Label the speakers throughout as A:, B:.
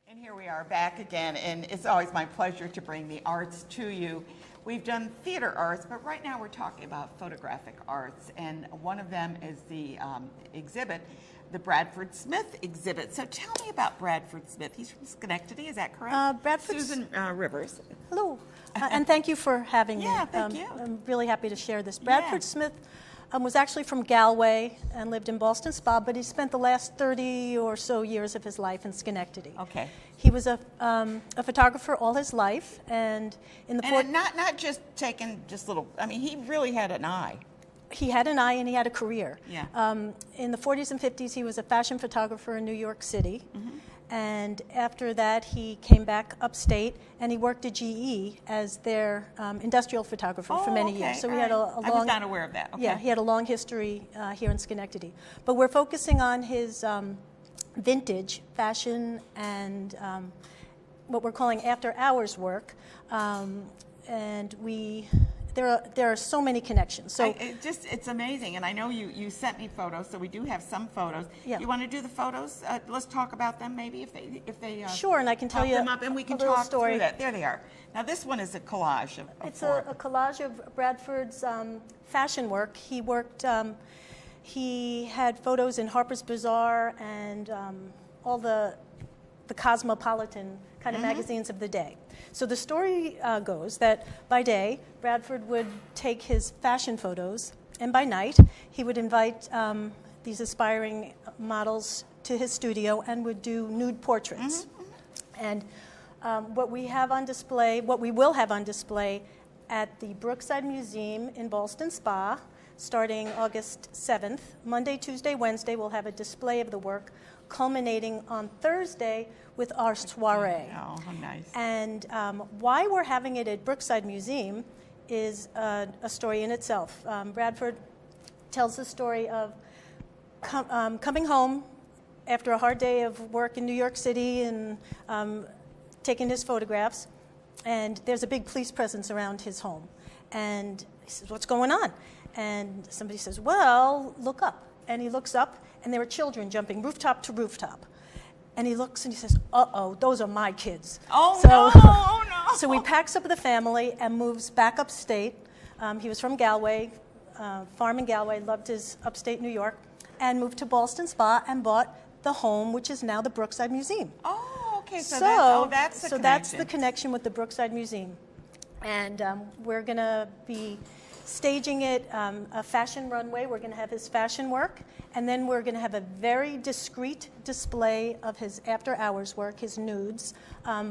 A: And here we are back again, and it's always my pleasure to bring the arts to you. We've done theater arts, but right now we're talking about photographic arts, and one of them is the exhibit, the Bradford Smith exhibit. So tell me about Bradford Smith. He's from Schenectady, is that correct? Susan Rivers.
B: Hello, and thank you for having me.
A: Yeah, thank you.
B: I'm really happy to share this. Bradford Smith was actually from Galway and lived in Ballston Spa, but he spent the last 30 or so years of his life in Schenectady.
A: Okay.
B: He was a photographer all his life, and in the
A: not just taking just little. I mean, he really had an eye.
B: He had an eye and he had a career.
A: Yeah.
B: In the 40s and 50s, he was a fashion photographer in New York City. Mm-hmm. And after that, he came back upstate, and he worked at GE as their industrial photographer for many years. So he had a long.
A: I was not aware of that. Okay.
B: Yeah, he had a long history here in Schenectady. But we're focusing on his vintage fashion and what we're calling after-hours work, and there are so many connections. So
A: it's amazing, and I know you sent me photos, so we do have some photos.
B: Yeah.
A: You want to do the photos? Let's talk about them, maybe if they
B: sure, and I can tell you
A: them up, and we can
B: a little
A: talk
B: story.
A: Through that. There they are. Now this one is a collage of.
B: It's a collage of Bradford's fashion work. He worked. He had photos in Harper's Bazaar and all the cosmopolitan kind of magazines of the day. So the story goes that by day, Bradford would take his fashion photos, and by night, he would invite these aspiring models to his studio and would do nude portraits. And what we will have on display at the Brookside Museum in Ballston Spa, starting August 7th, Monday, Tuesday, Wednesday, we'll have a display of the work, culminating on Thursday with our soiree.
A: Oh, how nice.
B: And why we're having it at Brookside Museum is a story in itself. Bradford tells the story of coming home after a hard day of work in New York City and taking his photographs, and there's a big police presence around his home. And he says, "What's going on?" And somebody says, "Well, look up." And he looks up, and there are children jumping rooftop to rooftop. And he looks and he says, "Uh-oh, those are my kids."
A: Oh,
B: so,
A: no, oh, no.
B: So he packs up the family and moves back upstate. He was from Galway, farm in Galway, loved his upstate New York, and moved to Ballston Spa and bought the home, which is now the Brookside Museum.
A: Oh, okay, so that's the
B: connection. That's the connection with the Brookside Museum. And we're going to be staging it, a fashion runway. We're going to have his fashion work, and then we're going to have a very discreet display of his after-hours work, his nudes,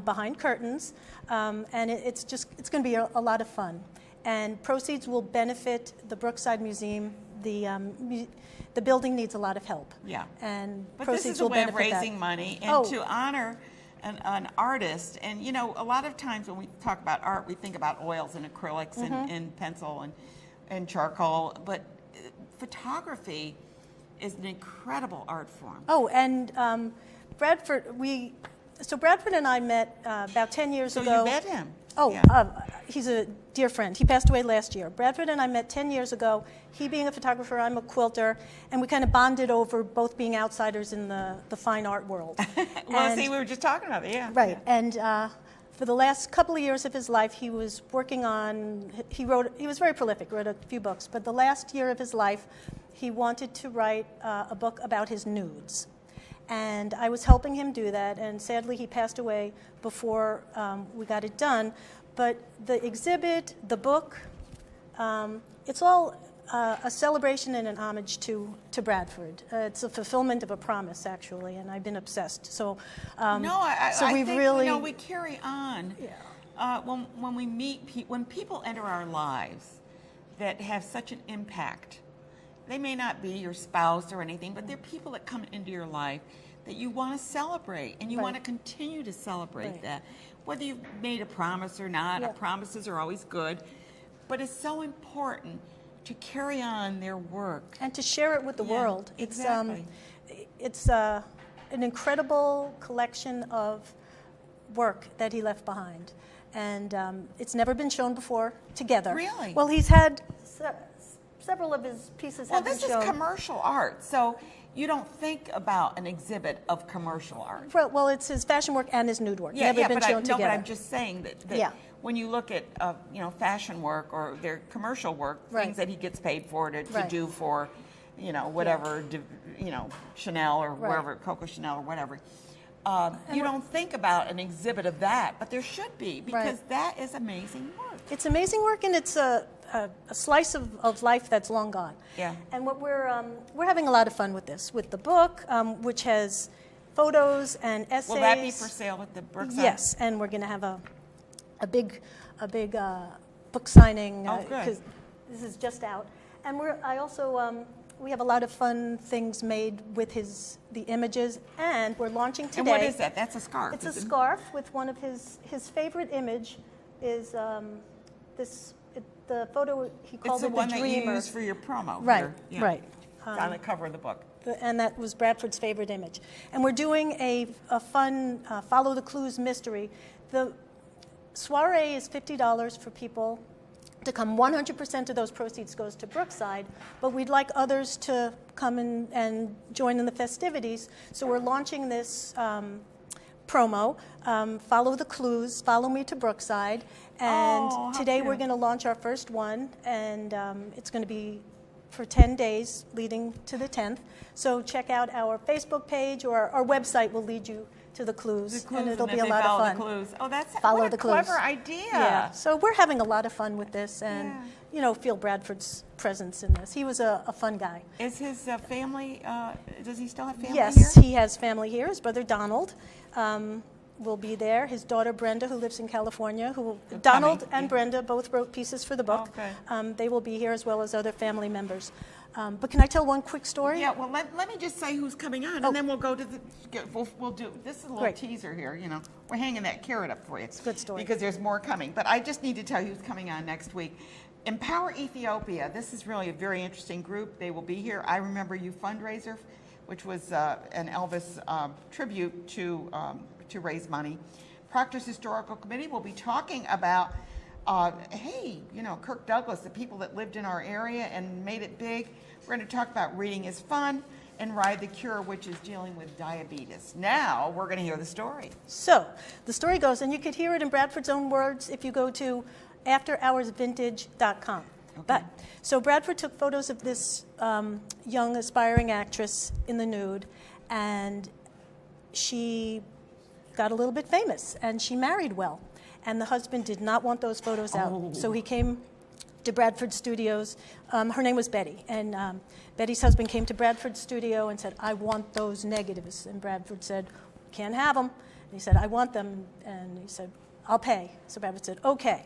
B: behind curtains, and it's going to be a lot of fun. And proceeds will benefit the Brookside Museum. The building needs a lot of help.
A: Yeah,
B: and
A: but
B: proceeds
A: this is a
B: will
A: way of
B: benefit
A: raising
B: that.
A: money and to honor an artist. And you know, a lot of times when we talk about art, we think about oils and acrylics and pencil and charcoal, but photography is an incredible art form.
B: Oh, and Bradford and I met about 10 years ago.
A: So you met him?
B: Oh,
A: yeah.
B: He's a dear friend. He passed away last year. Bradford and I met 10 years ago. He being a photographer, I'm a quilter, and we kind of bonded over both being outsiders in the fine art world.
A: Well, see, we were just talking about it, yeah.
B: Right,
A: yeah.
B: and for the last couple of years of his life, he was working on, he was very prolific, wrote a few books, but the last year of his life, he wanted to write a book about his nudes. And I was helping him do that, and sadly he passed away before we got it done. But the exhibit, the book, it's all a celebration and an homage to Bradford. It's a fulfillment of a promise, actually, and I've been obsessed. So,
A: I
B: we've
A: think,
B: really,
A: we carry on.
B: Yeah.
A: When we meet when people enter our lives that have such an impact. They may not be your spouse or anything, but they're people that come into your life that you want to celebrate, and you want to continue to celebrate that. Whether you've made a promise or not, promises are always good, but it's so important to carry on their work.
B: And to share it with the world.
A: Exactly.
B: It's an incredible collection of work that he left behind. And it's never been shown before together.
A: Really?
B: Well, he's had several of his pieces have been shown.
A: Well, this is commercial art, so you don't think about an exhibit of commercial art.
B: Well, it's his fashion work and his nude work.
A: Yeah,
B: Never been shown
A: no,
B: together.
A: but I'm just saying that
B: Yeah.
A: when you look at fashion work or their commercial work,
B: Right.
A: things that he gets paid for to
B: Right.
A: do for, whatever, Chanel or
B: Right.
A: wherever, Coco Chanel or whatever. You don't think about an exhibit of that, but there should be, because that is amazing work.
B: It's amazing work, and it's a slice of life that's long gone.
A: Yeah.
B: And what we're having a lot of fun with this, with the book, which has photos and essays.
A: Will that be for sale at the Brookside?
B: Yes, and we're going to have a big book signing.
A: Oh, good.
B: 'Cause this is just out, and we have a lot of fun things made with the images, and we're launching today.
A: And what is that? That's a scarf.
B: It's a
A: isn't it?
B: scarf with one of his favorite image is the photo he called
A: It's the
B: it
A: one
B: the
A: that
B: dreamer.
A: you use for your promo.
B: Right,
A: here. Yeah.
B: right.
A: It's on the cover of the book.
B: And that was Bradford's favorite image. And we're doing a fun Follow the Clues mystery. The soiree is $50 for people to come. 100% of those proceeds goes to Brookside, but we'd like others to come and join in the festivities. So we're launching this promo, Follow the Clues, Follow Me to Brookside. And
A: Oh, how
B: today we're
A: cute.
B: going to launch our first one, and it's going to be for 10 days leading to the 10th. So check out our Facebook page, or our website will lead you to the clues, and it'll
A: if
B: be a
A: they
B: lot
A: follow
B: of fun.
A: The clues. Oh, that's
B: Follow
A: what
B: the
A: a
B: clues.
A: clever idea.
B: Yeah, so we're having a lot of fun with this, and feel Bradford's presence in this. He was a fun guy.
A: Is his family? Does he still have family
B: Yes,
A: here?
B: he has family here. His brother Donald will be there. His daughter Brenda, who lives in California, Donald and Brenda both wrote pieces for the book.
A: Okay.
B: They will be here, as well as other family members. But can I tell one quick story?
A: Yeah. Well, let me just say who's coming on, and then we'll go to the. We'll do. This is a little
B: Great.
A: teaser here. We're hanging that carrot up for you. It's
B: a good story.
A: because there's more coming. But I just need to tell you who's coming on next week. Empower Ethiopia. This is really a very interesting group. They will be here. I Remember You fundraiser, which was an Elvis tribute to raise money. Proctor's Historical Committee will be talking about, Kirk Douglas, the people that lived in our area and made it big. We're going to talk about Reading is Fun, and Ride the Cure, which is dealing with diabetes. Now we're going to hear the story.
B: So the story goes, and you could hear it in Bradford's own words if you go to afterhoursvintage.com.
A: Okay.
B: So Bradford took photos of this young aspiring actress in the nude, and she got a little bit famous, and she married well. And the husband did not want those photos out, so he came to Bradford Studios. Her name was Betty, and Betty's husband came to Bradford Studio and said, "I want those negatives." And Bradford said, "Can't have them." And he said, "I want them." And he said, "I'll pay." So Bradford said, "Okay."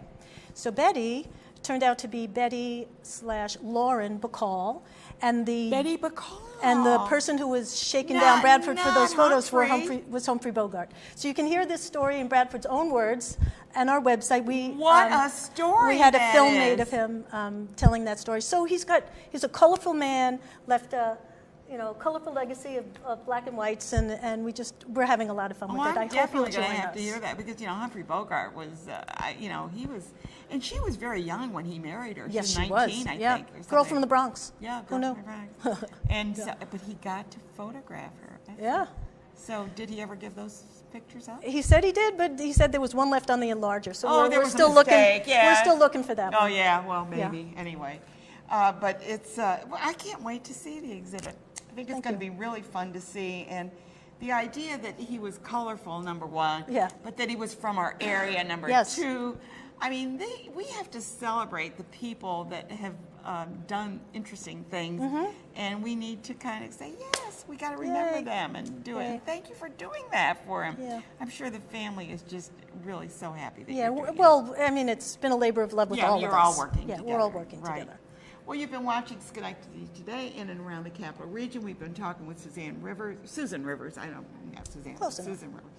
B: So Betty turned out to be Betty/Lauren Bacall, and
A: Betty Bacall.
B: and the person who was shaking
A: Not-
B: down Bradford for
A: not
B: those photos
A: Humphrey.
B: was Humphrey Bogart. So you can hear this story in Bradford's own words and our website.
A: What a story
B: We had a
A: that
B: film
A: is.
B: made of him telling that story. So he's a colorful man, left a colorful legacy of black and whites, and we're having a lot of fun with it.
A: I'm
B: I hope
A: definitely
B: you'll
A: going to
B: join
A: have to
B: us.
A: hear that, because Humphrey Bogart was, he was, and she was very young when he married her.
B: Yes,
A: she
B: she
A: was 19,
B: was.
A: I
B: Yeah.
A: think. Or
B: Girl
A: something.
B: from the Bronx.
A: Yeah,
B: Who
A: girl
B: knew?
A: from the Bronx. And so, but he got to photograph her.
B: Yeah.
A: So did he ever give those pictures up?
B: He said he did, but he said there was one left on the enlarger. So
A: There
B: we're
A: was
B: still
A: a mistake.
B: looking.
A: Yeah.
B: We're still looking for that
A: Oh
B: one.
A: yeah, well maybe. Anyway, but it's. I can't wait to see the exhibit. I think it's going to be really fun to see, and the idea that he was colorful, number one.
B: Yeah.
A: But that he was from our area, number
B: Yes.
A: two. I mean, we have to celebrate the people that have done interesting things, and we need to kind of say, yes, we got to remember
B: Yay.
A: them and do it.
B: Yay.
A: And thank you for doing that for him.
B: Yeah.
A: I'm sure the family is just really so happy that
B: Yeah,
A: you're doing it.
B: well, I mean, it's been a labor of love with all of us.
A: You're all working
B: Yeah,
A: together.
B: we're all working
A: Right.
B: together.
A: Well, you've been watching Schenectady Today in and around the Capital Region. We've been talking with Susan Rivers. I don't, not Suzanne.
B: Close enough.
A: Susan Rivers.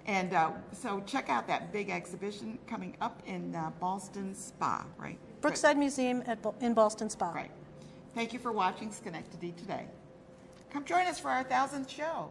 A: And so check out that big exhibition coming up in Ballston Spa, right?
B: Brookside Museum in Ballston Spa.
A: Right. Thank you for watching Schenectady Today. Come join us for our 1000th show.